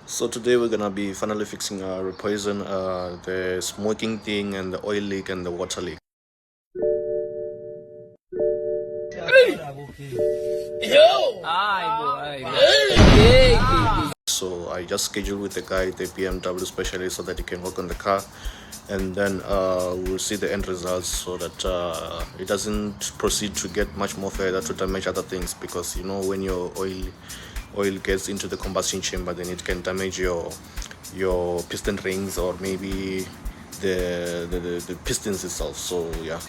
So today we're gonna be finally fixing repoison the smoking thing and the oil leak and the water leak. So I just scheduled with the guy, the BMW specialist, so that he can work on the car, and then we'll see the end results so that it doesn't proceed to get much more further to damage other things, because you know when your oil gets into the combustion chamber, then it can damage your piston rings or maybe the pistons itself. So yeah,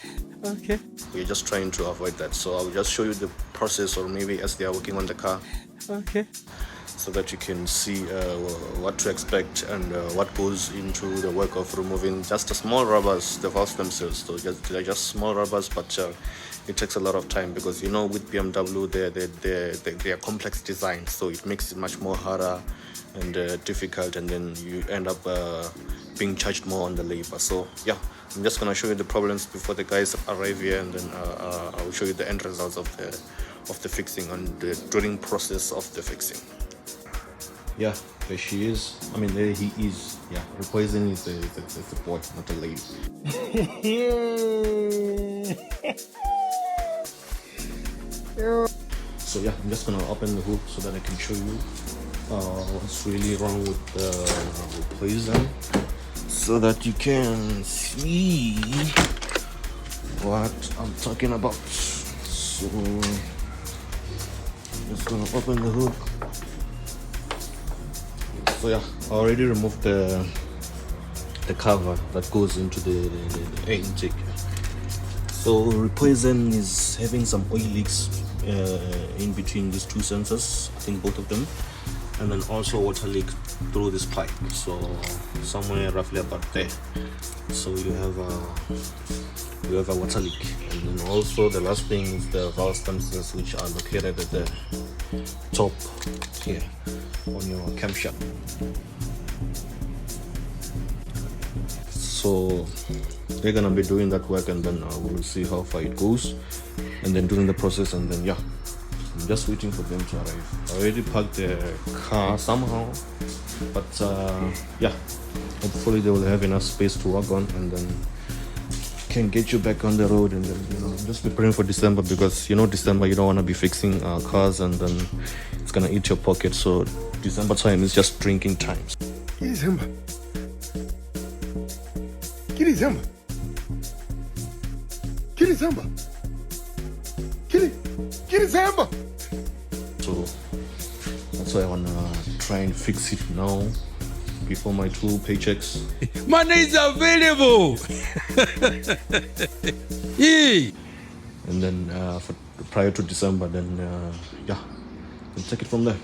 Okay. we're just trying to avoid that. So I'll just show you the process, or maybe as they are working on the car, Okay. so that you can see what to expect and what goes into the work of removing just the small rubbers, the valves themselves. So they're just small rubbers, but it takes a lot of time, because you know with BMW they are complex designs, so it makes it much more harder and difficult, and then you end up being charged more on the labor. So yeah, I'm just gonna show you the problems before the guys arrive here, and then I'll show you the end results of the fixing and the during process of the fixing. Yeah, there she is. I mean, there he is. Yeah, repoison is a boy, not a lady. So yeah, I'm just gonna open the hood so that I can show you what's really wrong with the repoison, so that you can see what I'm talking about. So just gonna open the hood. So yeah, I already removed the cover that goes into the air intake. So repoison is having some oil leaks in between these two sensors, I think both of them, and then also water leak through this pipe, so somewhere roughly about there. So you have a water leak, and then also the last thing is the valve sensors, which are located at the top here on your camshaft. So they're gonna be doing that work, and then we'll see how far it goes, and then during the process, and then yeah, I'm just waiting for them to arrive. I already parked the car somehow, but yeah, hopefully they will have enough space to work on, and then can get you back on the road. And then just be praying for December, because you know December you don't want to be fixing cars, and then it's gonna eat your pocket. So December time is just drinking times. December. December. December. December. So that's why I wanna try and fix it now before my 2 paychecks. Money is available. Yeah. And then prior to December, then yeah, we'll take it from there.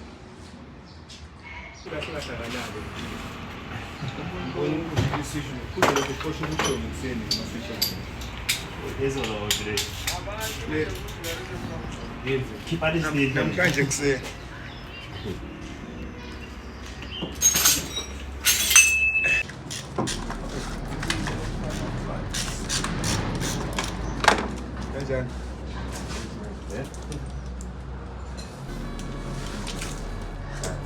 Namhlanje kuseni. Kanjani?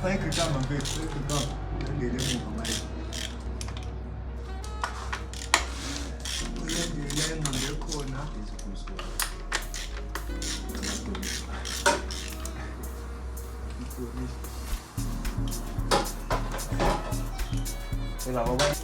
Thank you, Kama mfethu. Thank you, Kama. Ngene emuva manje. Uyangile ngqondo ekhona. Ela vai.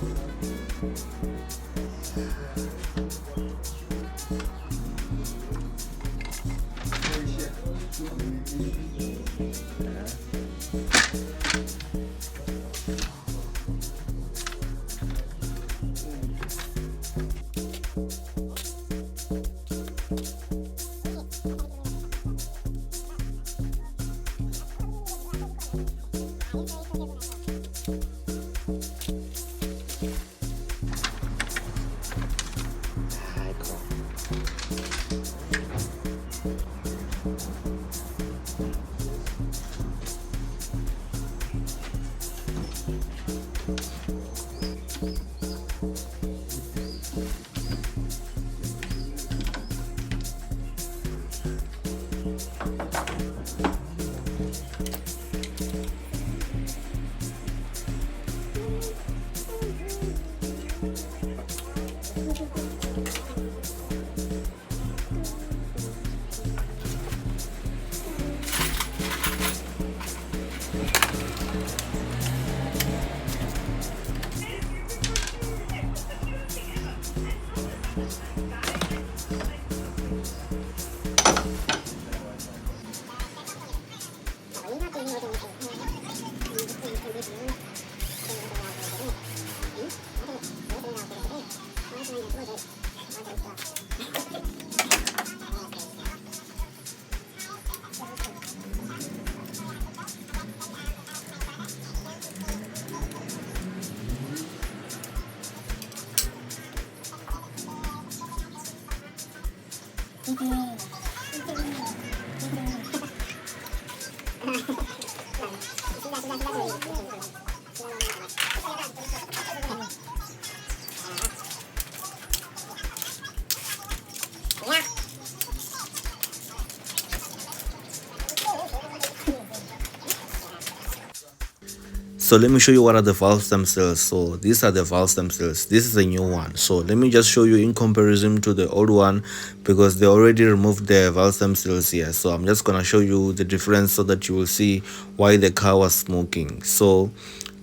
So let me show you what are the valves themselves. So these are the valves themselves. This is a new one. So let me just show you in comparison to the old one, because they already removed the valves themselves here. So I'm just gonna show you the difference so that you will see why the car was smoking. So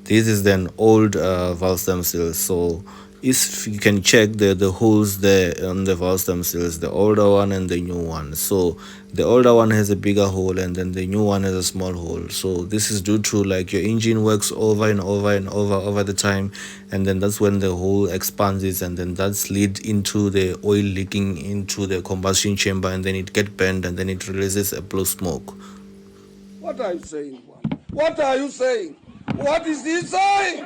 this is an old valve themselves. So if you can check the holes there on the valves themselves, the older one and the new one. So the older one has a bigger hole, and then the new one has a small hole. So this is due to like your engine works over and over and over the time, and then that's when the hole expands, and then that's lead into the oil leaking into the combustion chamber, and then it get burned, and then it releases a blue smoke. What are you saying? What are you saying? What is he saying?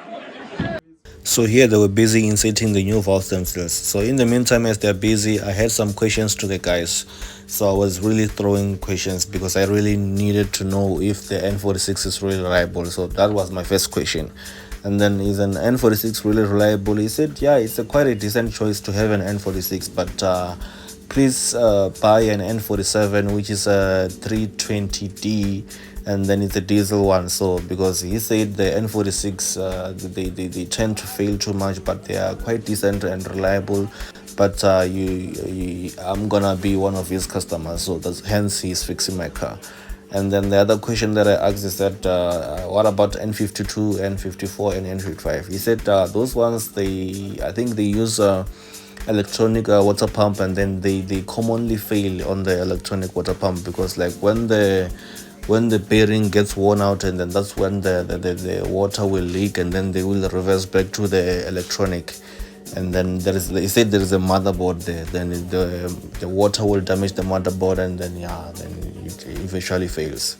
So here they were busy inserting the new valves themselves. So in the meantime, as they're busy, I had some questions to the guys. So I was really throwing questions because I really needed to know if the N46 is really reliable. So that was my first question. And then, is an N46 really reliable? He said, yeah, it's quite a decent choice to have an N46, but please buy an N47, which is a 320D, and then it's a diesel one. So because he said the N46 they tend to fail too much, but they are quite decent and reliable. But I'm gonna be one of his customers, so that's hence he's fixing my car. And then the other question that I asked is that what about N52, N54, and N55? He said those ones, I think they use electronic water pump, and then they commonly fail on the electronic water pump, because like when the bearing gets worn out, and then that's when the water will leak, and then they will reverse back to the electronic. And then he said there is a motherboard there, then the water will damage the motherboard, and then it eventually fails.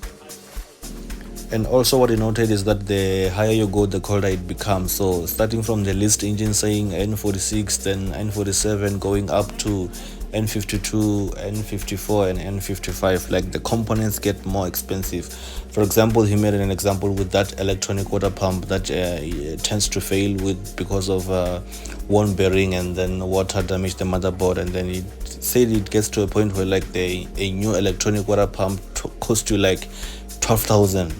And also what I noted is that the higher you go, the colder it becomes. So starting from the list engine saying N46, then N47, going up to N52, N54, and N55, like the components get more expensive. For example, he made an example with that electronic water pump that tends to fail because of worn bearing, and then water damage the motherboard, and then it said it gets to a point where like a new electronic water pump costs you like 12,000.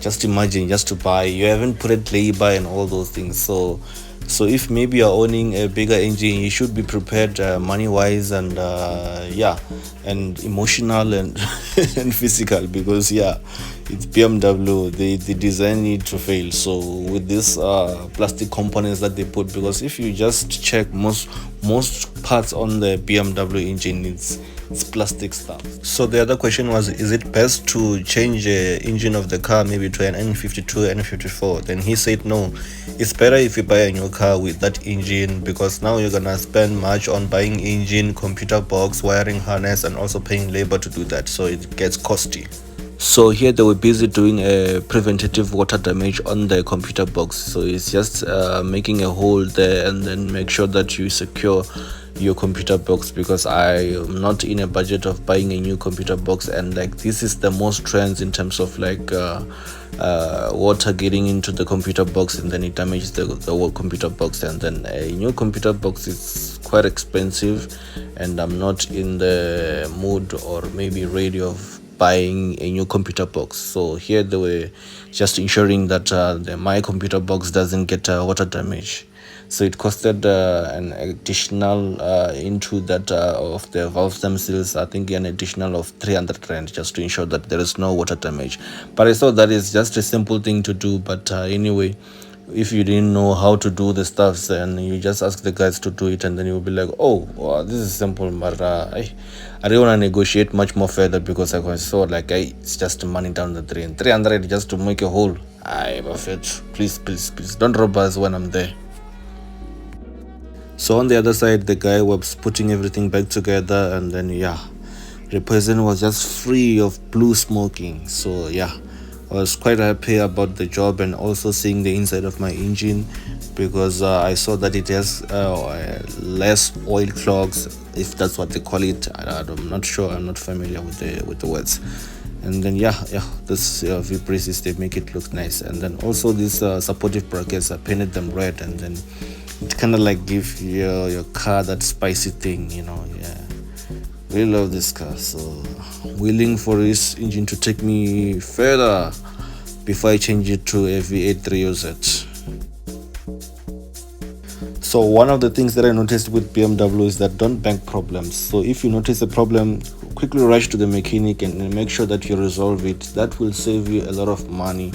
Just imagine, just to buy. You haven't put it labor and all those things. So if maybe you're owning a bigger engine, you should be prepared money wise, and and emotional and and physical, because it's BMW. They design it to fail. So with this plastic components that they put, because if you just check most parts on the BMW engine, it's plastic stuff. So the other question was, is it best to change the engine of the car maybe to an N52, N54? Then he said no, it's better if you buy a new car with that engine, because now you're gonna spend much on buying engine, computer box, wiring harness, and also paying labor to do that, so it gets costly. So here they were busy doing a preventative water damage on the computer box. So it's just making a hole there, and then make sure that you secure your computer box, because I am not in a budget of buying a new computer box, and like this is the most trends in terms of like water getting into the computer box, and then it damages the whole computer box. And then a new computer box is quite expensive, and I'm not in the mood or maybe ready of buying a new computer box. So here they were just ensuring that my computer box doesn't get water damage. so it costed an additional into that of the valves themselves, I think an additional of 300 rand, just to ensure that there is no water damage. But I thought that is just a simple thing to do. But anyway, if you didn't know how to do the stuff, then you just ask the guys to do it, and then you'll be like, oh wow, this is simple. But I don't want to negotiate much more further, because I saw like, hey, it's just money down the drain, 300 just to make a hole. I perfect, please don't rob us when I'm there. So on the other side, the guy was putting everything back together, and then the person was just free of blue smoking. So I was quite happy about the job, and also seeing the inside of my engine, because I saw that it has less oil clogs, if that's what they call it. I'm not sure, I'm not familiar with the words. And then this V-braces, they make it look nice. And then also these supportive brackets, I painted them red, and then it kind of like give your car that spicy thing, really love this car. So willing for this engine to take me further before I change it to a V8 3OZ. So one of the things that I noticed with BMW is that don't bank problems. So if you notice a problem, quickly rush to the mechanic and make sure that you resolve it. That will save you a lot of money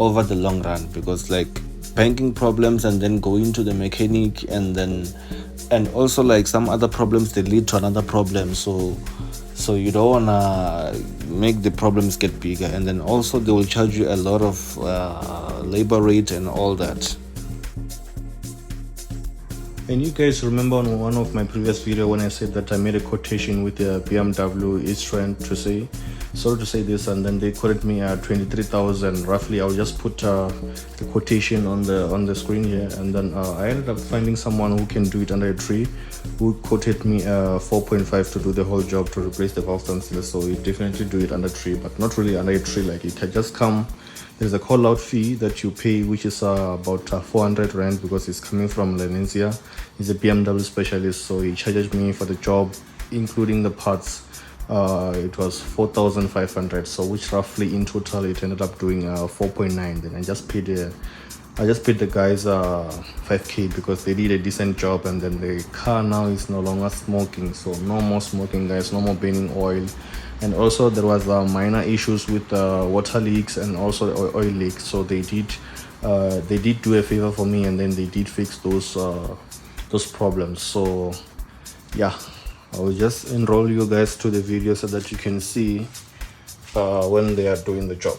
over the long run, because like banking problems and then going to the mechanic, and also like some other problems, they lead to another problem. So you don't wanna make the problems get bigger, and then also they will charge you a lot of labor rate and all that. And you guys remember on one of my previous video when I said that I made a quotation with the BMW is trying to say, sorry to say this, and then they quoted me at 23,000 roughly. I'll just put the quotation on the screen here, and then I ended up finding someone who can do it under a tree, who quoted me 4.5 to do the whole job, to replace the valve themselves. So you definitely do it under a tree, but not really under a tree. Like, it can just come. There's a call out fee that you pay, which is about 400 rand, because it's coming from Lenesia. He's a BMW specialist, so he charges me for the job, including the parts. It was 4,500, so which roughly in total it ended up doing 4.9. Then I just paid the guys 5k, because they did a decent job, and then the car now is no longer smoking. So no more smoking, guys, no more burning oil. And also there was minor issues with water leaks and also oil leaks. So they did do a favor for me, and then they did fix those problems. So I will just enroll you guys to the video so that you can see when they are doing the job.